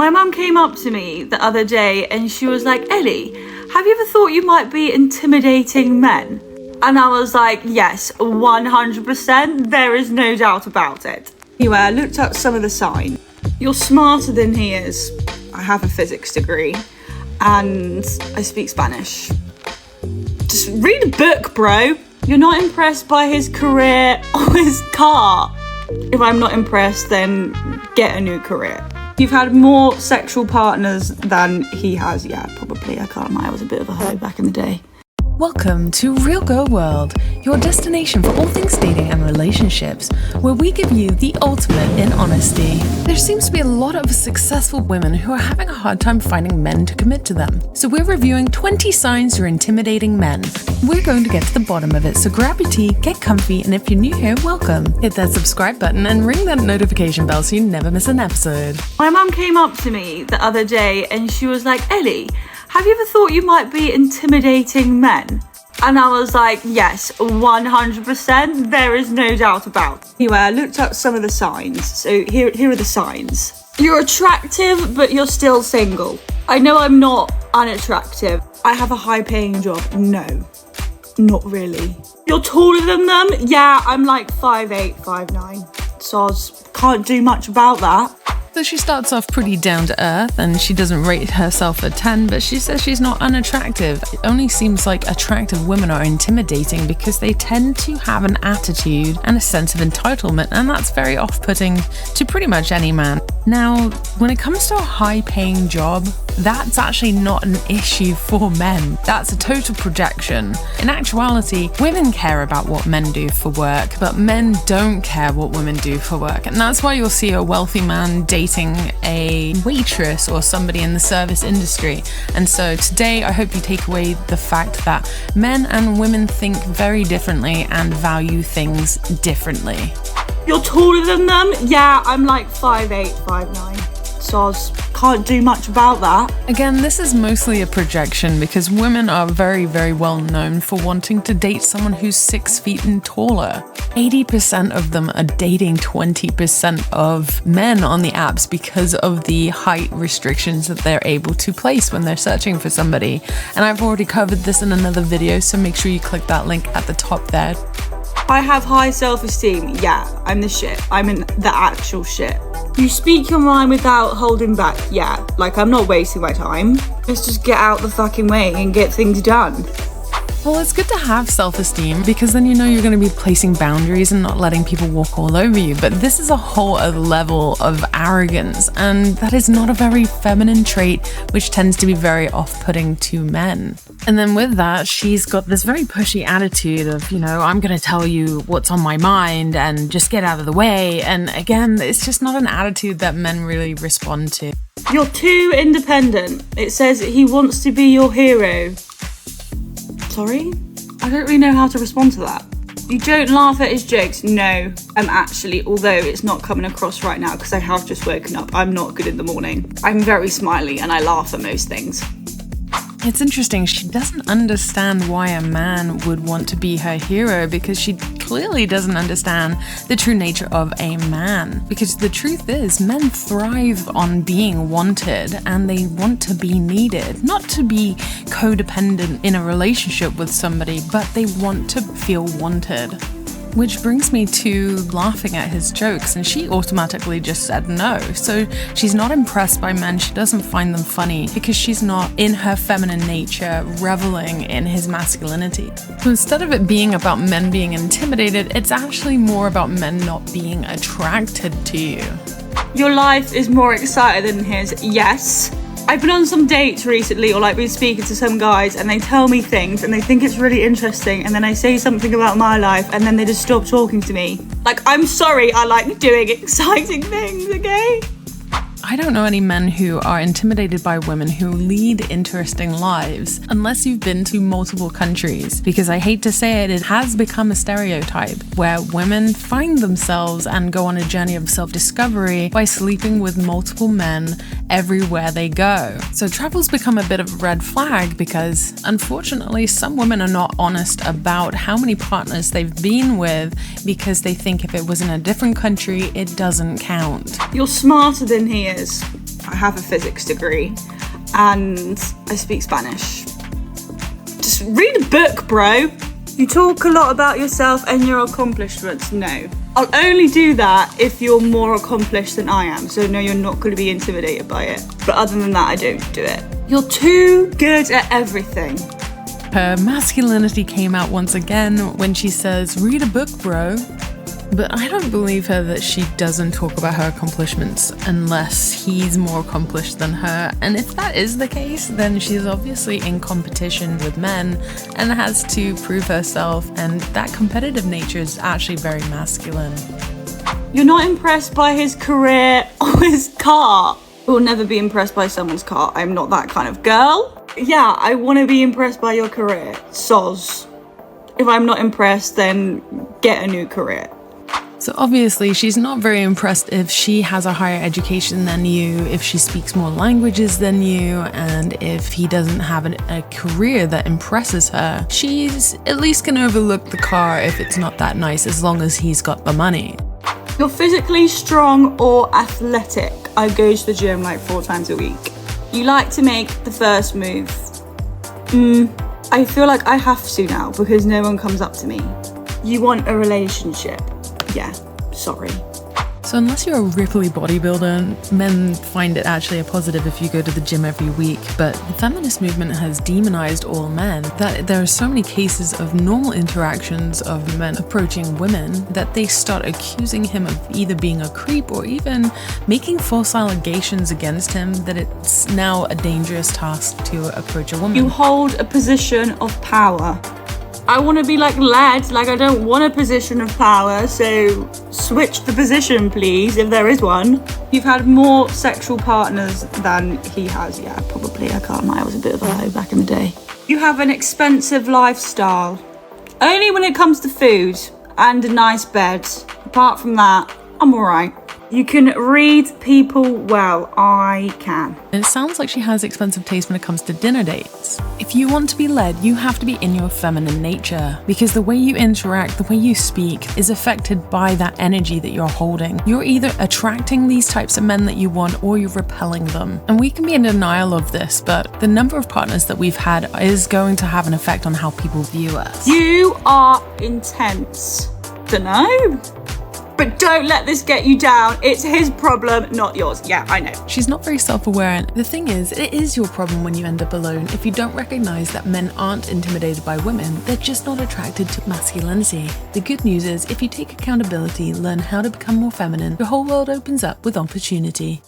My mum came up to me the other day and she was like, Ellie, have you ever thought you might be intimidating men? And I was like, yes, 100%. There is no doubt about it. Anyway, I looked up some of the signs. You're smarter than he is. I have a physics degree and I speak Spanish. Just read a book, bro. You're not impressed by his career or his car. If I'm not impressed, then get a new career. You've had more sexual partners than he has. Yeah, probably. I can't lie. I was a bit of a hoe back in the day. Welcome to Real Girl World, your destination for all things dating and relationships, where we give you the ultimate in honesty. There seems to be a lot of successful women who are having a hard time finding men to commit to them. So we're reviewing 20 signs you're intimidating men. We're going to get to the bottom of it, so grab your tea, get comfy, and if you're new here, welcome. Hit that subscribe button and ring that notification bell so you never miss an episode. My mum came up to me the other day and she was like, Ellie, have you ever thought you might be intimidating men? And I was like, yes, 100%. There is no doubt about it. Anyway, I looked up some of the signs. So here are the signs. You're attractive, but you're still single. I know I'm not unattractive. I have a high-paying job. No, not really. You're taller than them? Yeah, I'm like 5'8", 5'9". Soz, can't do much about that. So she starts off pretty down to earth and she doesn't rate herself a 10, but she says she's not unattractive. It only seems like attractive women are intimidating because they tend to have an attitude and a sense of entitlement, and that's very off-putting to pretty much any man. Now, when it comes to a high-paying job, that's actually not an issue for men. That's a total projection. In actuality, women care about what men do for work, but men don't care what women do for work. And that's why you'll see a wealthy man dating a waitress or somebody in the service industry. And so today, I hope you take away the fact that men and women think very differently and value things differently. You're taller than them? Yeah, I'm like 5'8", 5'9". Soz, can't do much about that. Again, this is mostly a projection because women are very, very well known for wanting to date someone who's 6 feet and taller. 80% of them are dating 20% of men on the apps because of the height restrictions that they're able to place when they're searching for somebody. And I've already covered this in another video, so make sure you click that link at the top there. I have high self-esteem. Yeah, I'm the shit. I'm in the actual shit. You speak your mind without holding back. Yeah, like I'm not wasting my time. Let's just get out the fucking way and get things done. Well, it's good to have self-esteem because then you know you're going to be placing boundaries and not letting people walk all over you. But this is a whole other level of arrogance, and that is not a very feminine trait, which tends to be very off-putting to men. And then with that, she's got this very pushy attitude of, you know, I'm going to tell you what's on my mind and just get out of the way. And again, it's just not an attitude that men really respond to. You're too independent. It says he wants to be your hero. Sorry? I don't really know how to respond to that. You don't laugh at his jokes. No, I'm actually, although it's not coming across right now because I have just woken up, I'm not good in the morning. I'm very smiley and I laugh at most things. It's interesting, she doesn't understand why a man would want to be her hero because she clearly doesn't understand the true nature of a man. Because the truth is, men thrive on being wanted and they want to be needed. Not to be codependent in a relationship with somebody, but they want to feel wanted. Which brings me to laughing at his jokes, and she automatically just said no. So she's not impressed by men, she doesn't find them funny because she's not in her feminine nature reveling in his masculinity. So instead of it being about men being intimidated, it's actually more about men not being attracted to you. Your life is more exciting than his. Yes. I've been on some dates recently, or like been speaking to some guys and they tell me things and they think it's really interesting, and then I say something about my life and then they just stop talking to me. Like, I'm sorry, I like doing exciting things, okay? I don't know any men who are intimidated by women who lead interesting lives unless you've been to multiple countries, because I hate to say it, it has become a stereotype where women find themselves and go on a journey of self-discovery by sleeping with multiple men everywhere they go. So travel's become a bit of a red flag because unfortunately some women are not honest about how many partners they've been with because they think if it was in a different country, it doesn't count. You're smarter than he is. I have a physics degree and I speak Spanish. Just read a book, bro. You talk a lot about yourself and your accomplishments. No. I'll only do that if you're more accomplished than I am. So no, you're not going to be intimidated by it. But other than that, I don't do it. You're too good at everything. Her masculinity came out once again when she says, read a book, bro. But I don't believe her that she doesn't talk about her accomplishments unless he's more accomplished than her. And if that is the case, then she's obviously in competition with men and has to prove herself. And that competitive nature is actually very masculine. You're not impressed by his career or his car. I will never be impressed by someone's car. I'm not that kind of girl. Yeah, I want to be impressed by your career. Soz. If I'm not impressed, then get a new career. So obviously she's not very impressed if she has a higher education than you, if she speaks more languages than you, and if he doesn't have a career that impresses her. She's at least can overlook the car if it's not that nice, as long as he's got the money. You're physically strong or athletic. I go to the gym like 4 times a week. You like to make the first move. I feel like I have to now because no one comes up to me. You want a relationship. Yeah, sorry. So unless you're a ripply bodybuilder, men find it actually a positive if you go to the gym every week. But the feminist movement has demonized all men, that there are so many cases of normal interactions of men approaching women that they start accusing him of either being a creep or even making false allegations against him, that it's now a dangerous task to approach a woman. You hold a position of power. I want to be like led, like I don't want a position of power, so switch the position please, if there is one. You've had more sexual partners than he has. Yeah, probably, I can't lie, I was a bit of a hoe back in the day. You have an expensive lifestyle. Only when it comes to food and a nice bed. Apart from that, I'm alright. You can read people well. I can. And it sounds like she has expensive taste when it comes to dinner dates. If you want to be led, you have to be in your feminine nature, because the way you interact, the way you speak is affected by that energy that you're holding. You're either attracting these types of men that you want or you're repelling them. And we can be in denial of this, but the number of partners that we've had is going to have an effect on how people view us. You are intense. Dunno. But don't let this get you down. It's his problem, not yours. Yeah, I know. She's not very self-aware. And the thing is, it is your problem when you end up alone if you don't recognize that men aren't intimidated by women. They're just not attracted to masculinity. The good news is, if you take accountability, learn how to become more feminine, your whole world opens up with opportunity.